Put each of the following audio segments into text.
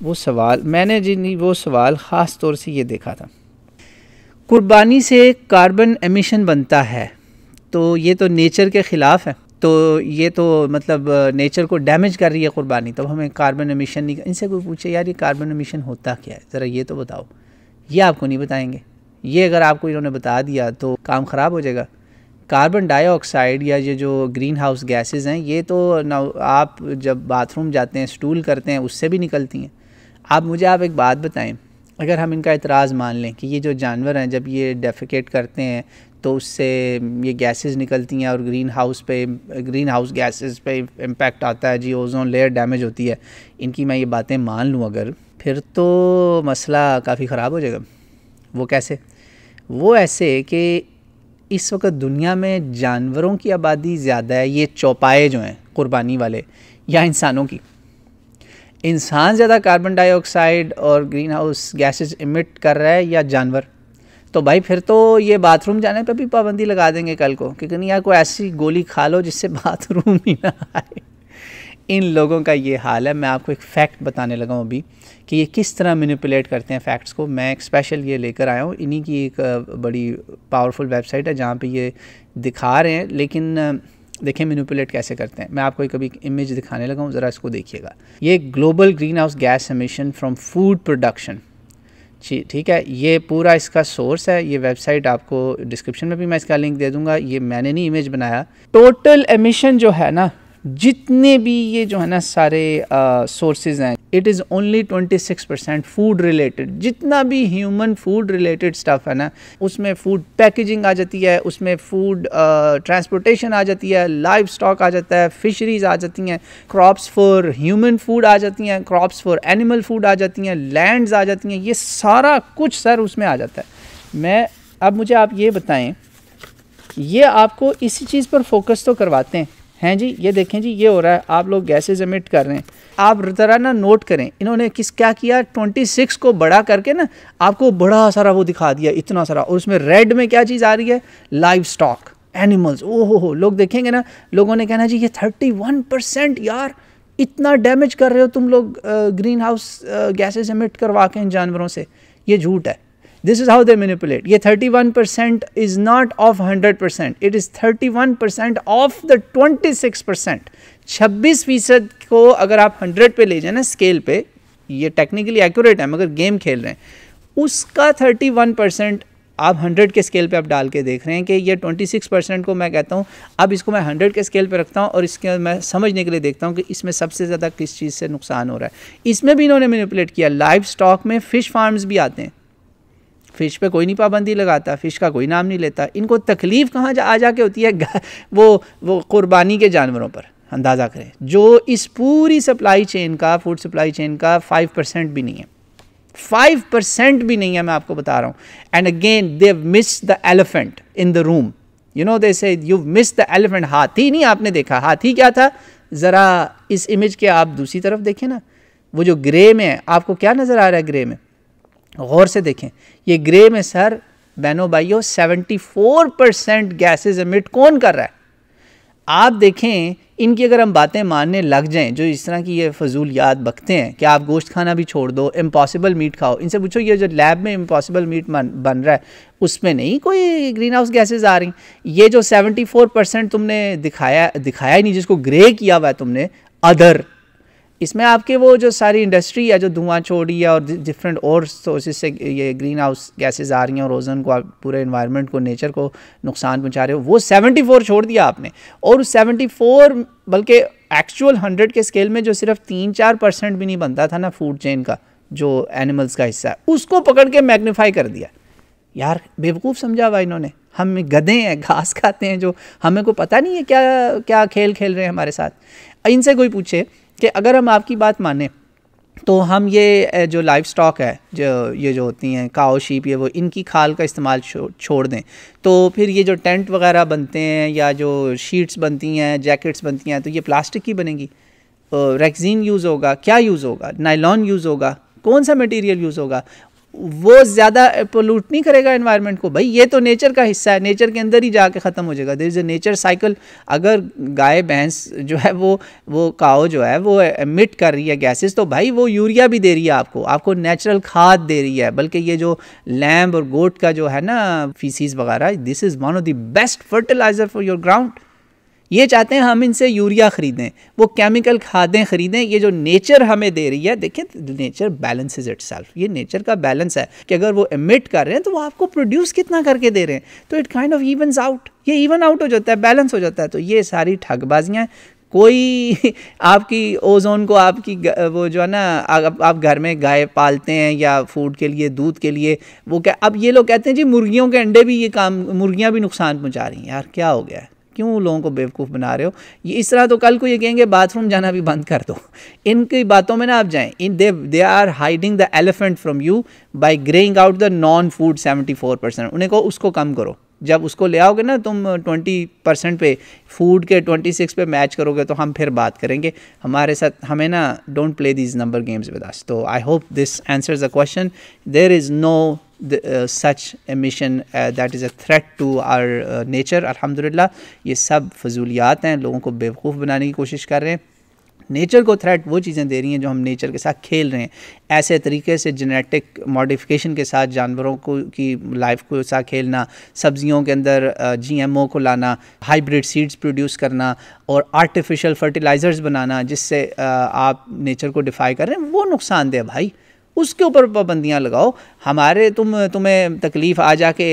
वो सवाल मैंने वो सवाल ख़ास तौर से ये देखा था, कुर्बानी से कार्बन एमिशन बनता है तो ये तो नेचर के ख़िलाफ़ है, तो ये तो मतलब नेचर को डैमेज कर रही है कुर्बानी, तो हमें कार्बन एमिशन नहीं। इनसे कोई पूछे यार ये कार्बन एमिशन होता क्या है, ज़रा ये तो बताओ, ये आपको नहीं बताएंगे। ये अगर आपको इन्होंने बता दिया तो काम ख़राब हो जाएगा। कार्बन डाइऑक्साइड या ये जो ग्रीन हाउस गैसेज़ हैं, ये तो ना आप जब बाथरूम जाते हैं स्टूल करते हैं उससे भी निकलती हैं। आप एक बात बताएं, अगर हम इनका एतराज़ मान लें कि ये जो जानवर हैं जब ये डेफिकेट करते हैं तो उससे ये गैसेस निकलती हैं और ग्रीन हाउस गैसेस पे इम्पैक्ट आता है जी, ओजोन लेयर डैमेज होती है, इनकी मैं ये बातें मान लूँ अगर, फिर तो मसला काफ़ी ख़राब हो जाएगा। वो कैसे? वो ऐसे कि इस वक्त दुनिया में जानवरों की आबादी ज़्यादा है, ये चौपाए जो हैं कुर्बानी वाले, या इंसानों की? इंसान ज़्यादा कार्बन डाइऑक्साइड और ग्रीन हाउस गैसेस इमिट कर रहा है या जानवर? तो भाई फिर तो ये बाथरूम जाने पे भी पाबंदी लगा देंगे कल को, क्योंकि नहीं यार कोई ऐसी गोली खा लो जिससे बाथरूम ही ना आए। इन लोगों का ये हाल है। मैं आपको एक फ़ैक्ट बताने लगा हूँ अभी कि ये किस तरह मैनिपुलेट करते हैं फैक्ट्स को। मैं एक स्पेशल ये लेकर आया हूँ, इन्हीं की एक बड़ी पावरफुल वेबसाइट है जहाँ पे ये दिखा रहे हैं, लेकिन देखें मैनिपुलेट कैसे करते हैं। मैं आपको एक अभी इमेज दिखाने लगा हूँ, ज़रा इसको देखिएगा। ये global green house gas emission from food production, ठीक है, ये पूरा इसका सोर्स है। ये वेबसाइट आपको डिस्क्रिप्शन में भी मैं इसका लिंक दे दूंगा। ये मैंने नहीं इमेज बनाया। टोटल एमिशन जो है ना, जितने भी ये जो है ना सारे सोर्सेज हैं, it is only 26% food related. जितना भी ह्यूमन फूड रिलेटेड स्टफ़ है ना, उसमें फूड पैकेजिंग आ जाती है, उसमें फूड ट्रांसपोर्टेशन आ जाती है, लाइव स्टॉक आ जाता है, फिशरीज़ आ जाती हैं, क्रॉप्स फॉर ह्यूमन फूड आ जाती हैं, क्रॉप्स फॉर एनिमल फूड आ जाती हैं, लैंड्स आ जाती हैं, ये सारा कुछ सर उसमें आ जाता है। अब मुझे आप ये बताएं, ये आपको इसी चीज़ पर फोकस तो करवाते हैं जी। ये देखें जी, ये हो रहा है, आप लोग गैसेज एमिट कर रहे हैं। आप ज़रा ना नोट करें, इन्होंने क्या किया, 26 को बड़ा करके ना आपको बड़ा सारा वो दिखा दिया, इतना सारा, और उसमें रेड में क्या चीज़ आ रही है, लाइव स्टॉक, एनिमल्स। ओहो हो, लोग देखेंगे ना, लोगों ने कहना जी ये 31% यार, इतना डैमेज कर रहे हो तुम लोग ग्रीन हाउस गैसेज एमिट करवा के इन जानवरों से। ये झूठ है। This is how they manipulate. ये 31% is not of 100%. It is 31% of the 26%. 26% को अगर आप 100 पे ले जाए ना स्केल पे, ये टेक्निकली एक्यूरेट है मगर गेम खेल रहे हैं, उसका 31% आप 100 के स्केल पे आप डाल के देख रहे हैं कि ये 26% को मैं कहता हूँ, अब इसको मैं 100 के स्केल पे रखता हूँ और इसके मैं समझने के लिए देखता हूँ कि इसमें सबसे ज़्यादा किस चीज़ से नुकसान हो रहा है। इसमें भी इन्होंने मैनिपुलेट किया। लाइव स्टॉक में फ़िश फार्म्स भी आते हैं, फ़िश पे कोई नहीं पाबंदी लगाता, फ़िश का कोई नाम नहीं लेता। इनको तकलीफ़ कहाँ आ जाके होती है, वो कुर्बानी के जानवरों पर। अंदाज़ा करें, जो इस पूरी सप्लाई चेन का, फूड सप्लाई चेन का 5% भी नहीं है, 5% भी नहीं है, मैं आपको बता रहा हूँ। And again they missed the elephant in the room, you know they say you missed the elephant. हाथी नहीं आपने देखा, हाथी क्या था, ज़रा इस इमेज के आप दूसरी तरफ देखें ना, वो जो ग्रे में है, आपको क्या नज़र आ रहा है ग्रे में, गौर से देखें। ये ग्रे में सर बहनों भाइयों 74% गैसेज एमिट कौन कर रहा है? आप देखें, इनकी अगर हम बातें मानने लग जाएं, जो इस तरह की ये फजूल याद बकते हैं कि आप गोश्त खाना भी छोड़ दो, इम्पॉसिबल मीट खाओ, इनसे पूछो ये जो लैब में इम्पॉसिबल मीट बन रहा है उसमें नहीं कोई ग्रीन हाउस गैसेज आ रही। ये जो 74% तुमने दिखाया ही नहीं, जिसको ग्रे किया हुआ है तुमने अदर, इसमें आपके वो जो सारी इंडस्ट्री है जो धुआं छोड़ रही है और डिफरेंट और सोर्सेज से ये ग्रीन हाउस गैसेज आ रही हैं और ओजोन को, पूरे एनवायरनमेंट को, नेचर को नुकसान पहुंचा रहे हो, वो 74 छोड़ दिया आपने। और उस 74 बल्कि एक्चुअल 100 के स्केल में जो सिर्फ 3-4% भी नहीं बनता था ना फूड चेन का, जो एनिमल्स का हिस्सा है, उसको पकड़ के मैग्नीफाई कर दिया। यार बेवकूफ़ समझा हुआ इन्होंने। हम गधे हैं, घास खाते हैं, जो हमें को पता नहीं है क्या क्या खेल खेल रहे हैं हमारे साथ। इनसे कोई पूछे कि अगर हम आपकी बात माने तो हम ये जो लाइव स्टॉक है, जो ये जो होती हैं काओ शीप, ये वो, इनकी खाल का इस्तेमाल छोड़ दें, तो फिर ये जो टेंट वगैरह बनते हैं या जो शीट्स बनती हैं, जैकेट्स बनती हैं, तो ये प्लास्टिक की बनेंगी। रेक्सिन यूज़ होगा, क्या यूज़ होगा, नायलॉन यूज़ होगा, कौन सा मटेरियल यूज़ होगा? वो ज़्यादा पोल्यूट नहीं करेगा एनवायरनमेंट को। भाई ये तो नेचर का हिस्सा है, नेचर के अंदर ही जाके ख़त्म हो जाएगा। There is a nature cycle. अगर गाय भैंस जो है वो काओ जो है वो एमिट कर रही है गैसेस, तो भाई वो यूरिया भी दे रही है आपको नेचुरल खाद दे रही है। बल्कि ये जो लैम्ब और गोट का जो है ना फीसीज वगैरह, this is one of the best fertiliser for your ground. ये चाहते हैं हम इनसे यूरिया ख़रीदें, वो केमिकल खादें ख़रीदें। ये जो नेचर हमें दे रही है, देखिए नेचर बैलेंसेस इटसेल्फ। ये नेचर का बैलेंस है कि अगर वो एमिट कर रहे हैं तो वो आपको प्रोड्यूस कितना करके दे रहे हैं, तो it kind of evens out. ये इवन आउट हो जाता है, बैलेंस हो जाता है। तो ये सारी ठगबाजियाँ हैं। कोई आपकी ओजोन को आपकी वो जो है ना, आप घर में गाय पालते हैं या फूड के लिए, दूध के लिए, वो क्या, अब ये लोग कहते हैं जी मुर्गियों के अंडे भी ये काम, मुर्गियाँ भी नुकसान पहुँचा रही हैं। यार क्या हो गया है, क्यों लोगों को बेवकूफ़ बना रहे हो? ये इस तरह तो कल को ये कहेंगे बाथरूम जाना भी बंद कर दो। इनकी बातों में ना आप जाएं। They are hiding the elephant from you by graying out the non food 74%। उन्हें कहो उसको कम करो। जब उसको ले आओगे ना तुम 20% पे, फूड के 26 पे मैच करोगे तो हम फिर बात करेंगे। हमारे साथ हमें ना don't play these number games with us. तो I hope this answers the question. There is no such emission that is a threat to our nature। अल्हम्दुलिल्लाह ये सब फजूलियात हैं, लोगों को बेवकूफ़ बनाने की कोशिश कर रहे हैं। नेचर को थ्रेट वो चीज़ें दे रही हैं जो हम नेचर के साथ खेल रहे हैं। ऐसे तरीके से जेनेटिक मॉडिफिकेशन के साथ जानवरों को की लाइफ को साथ खेलना, सब्जियों के अंदर GMO को लाना, हाइब्रिड सीड्स प्रोड्यूस करना और आर्टिफिशियल फर्टिलाइज़र्स बनाना जिससे आप नेचर को डिफाई कर रहे हैं, वो नुकसानदेह भाई। उसके ऊपर पाबंदियाँ लगाओ। हमारे तुम्हें तकलीफ़ आ जाके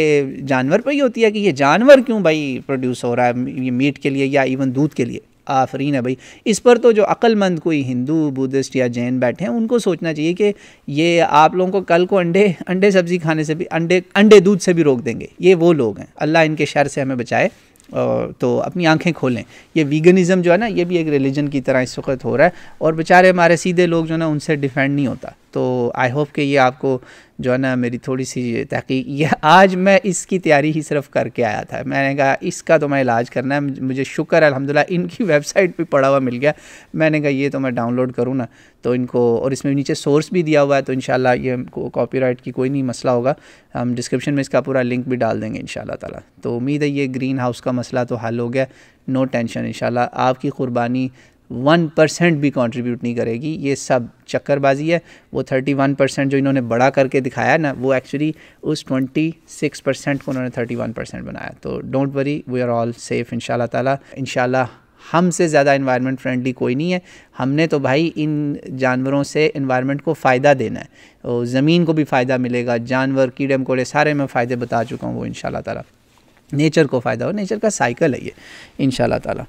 जानवर पे ही होती है कि ये जानवर क्यों भाई प्रोड्यूस हो रहा है, ये मीट के लिए या इवन दूध के लिए। आफरीन है भाई। इस पर तो जो अक्लमंद कोई हिंदू, बुद्धिस्ट या जैन बैठे हैं उनको सोचना चाहिए कि ये आप लोगों को कल को अंडे सब्ज़ी खाने से भी, अंडे दूध से भी रोक देंगे। ये वो लोग हैं, अल्लाह इनके शर से हमें बचाए। तो अपनी आंखें खोलें। ये वीगनिज़म जो है ना, ये भी एक रिलीजन की तरह इस वक्त हो रहा है और बेचारे हमारे सीधे लोग जो है ना उनसे डिफेंड नहीं होता। तो आई होप कि ये आपको जो है ना मेरी थोड़ी सी तहकीक, ये आज मैं इसकी तैयारी ही सिर्फ करके आया था। मैंने कहा इसका तो मैं इलाज करना है। मुझे शुक्र है अल्हम्दुलिल्लाह इनकी वेबसाइट पे पड़ा हुआ मिल गया। मैंने कहा ये तो मैं डाउनलोड करूँ ना तो इनको, और इसमें नीचे सोर्स भी दिया हुआ है तो इंशाल्लाह ये कॉपीराइट की कोई नहीं मसला होगा। हम डिस्क्रिप्शन में इसका पूरा लिंक भी डाल देंगे इंशाल्लाह ताला। तो उम्मीद है ये ग्रीन हाउस का मसला तो हल हो गया। नो टेंशन, इंशाल्लाह आपकी कुर्बानी 1% भी कंट्रीब्यूट नहीं करेगी। ये सब चक्करबाजी है। वो 31% जो इन्होंने बड़ा करके दिखाया ना, वो एक्चुअली उस 26% को उन्होंने 31% बनाया। तो don't worry, we are all safe इंशाल्लाह ताला। इंशाल्लाह हमसे ज़्यादा इन्वायरमेंट फ्रेंडली कोई नहीं है। हमने तो भाई इन जानवरों से इन्वायरमेंट को फ़ायदा देना है, और ज़मीन को भी फ़ायदा मिलेगा, जानवर, कीड़े मकोड़े सारे मैं फ़ायदे बता चुका हूँ। वो इंशाल्लाह ताला नेचर को फ़ायदा हो, नेचर का साइकिल है ये इंशाल्लाह ताला।